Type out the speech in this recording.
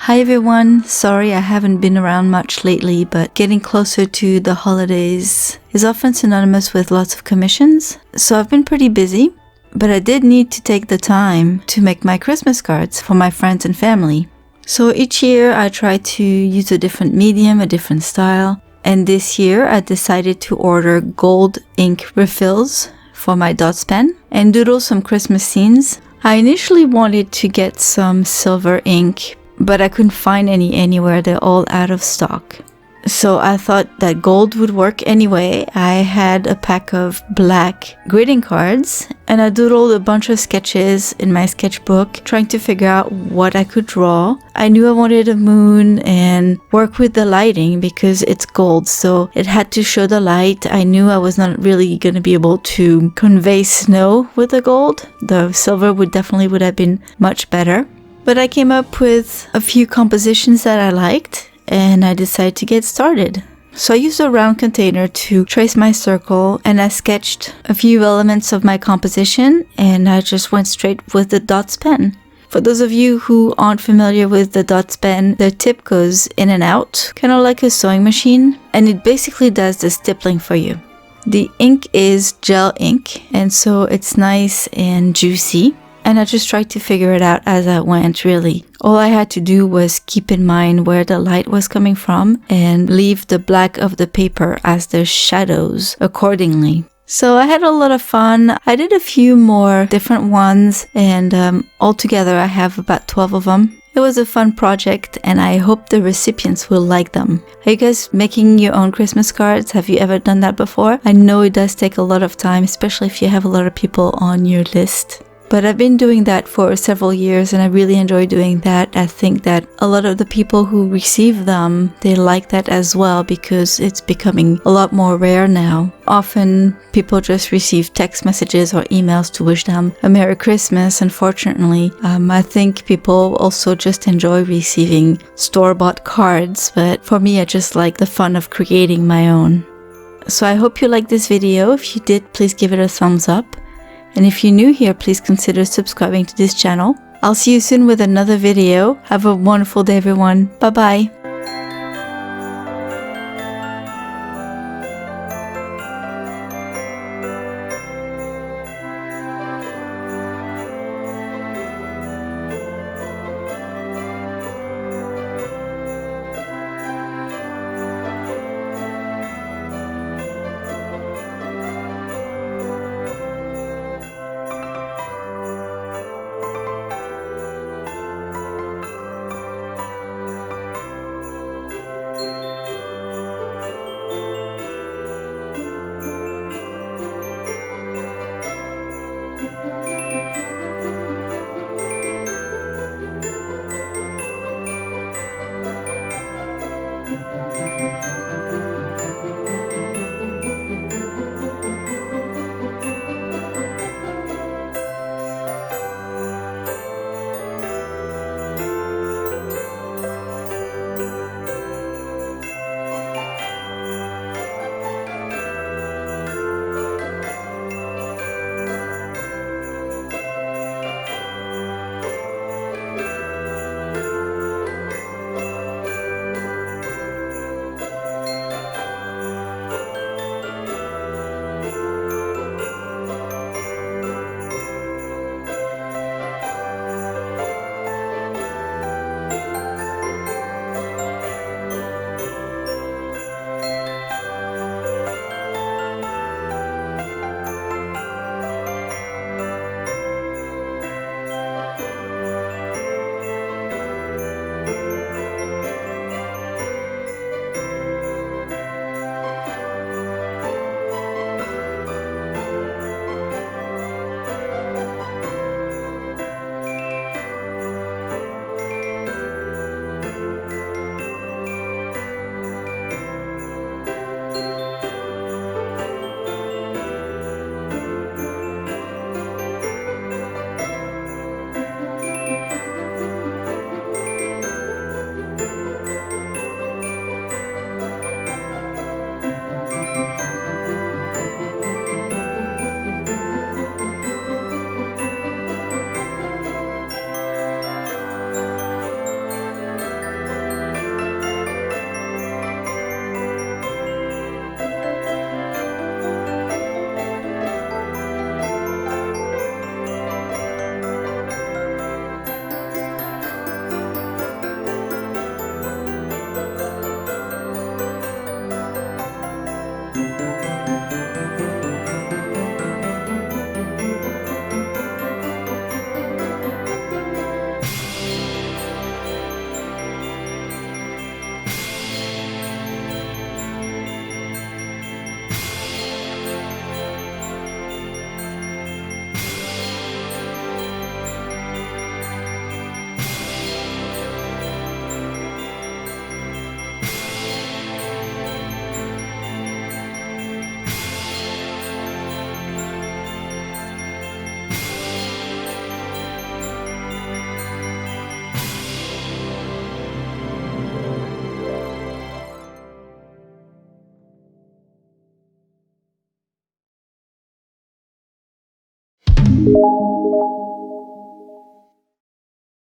Hi everyone, sorry I haven't been around much lately, but getting closer to the holidays is often synonymous with lots of commissions, so I've been pretty busy, but I did need to take the time to make my Christmas cards for my friends and family. So each year I try to use a different medium, a different style, and this year I decided to order gold ink refills for my dots pen and doodle some Christmas scenes. I initially wanted to get some silver ink, but I couldn't find any anywhere. They're all out of stock. So I thought that gold would work anyway. I had a pack of black greeting cards and I doodled a bunch of sketches in my sketchbook trying to figure out what I could draw. I knew I wanted a moon and work with the lighting because it's gold, so it had to show the light. I knew I was not really going to be able to convey snow with the gold. The silver would have been much better. But I came up with a few compositions that I liked and I decided to get started. So I used a round container to trace my circle and I sketched a few elements of my composition and I just went straight with the dots pen. For those of you who aren't familiar with the dots pen, the tip goes in and out, kind of like a sewing machine, and it basically does the stippling for you. The ink is gel ink and so it's nice and juicy. And I just tried to figure it out as I went, really. All I had to do was keep in mind where the light was coming from and leave the black of the paper as the shadows accordingly. So I had a lot of fun. I did a few more different ones and altogether I have about 12 of them. It was a fun project and I hope the recipients will like them. Are you guys making your own Christmas cards? Have you ever done that before? I know it does take a lot of time, especially if you have a lot of people on your list. But I've been doing that for several years and I really enjoy doing that. I think that a lot of the people who receive them, they like that as well because it's becoming a lot more rare now. Often people just receive text messages or emails to wish them a Merry Christmas. Unfortunately, I think people also just enjoy receiving store-bought cards, but for me I just like the fun of creating my own. So I hope you liked this video. If you did, please give it a thumbs up. And if you're new here, please consider subscribing to this channel. I'll see you soon with another video. Have a wonderful day, everyone. Bye-bye.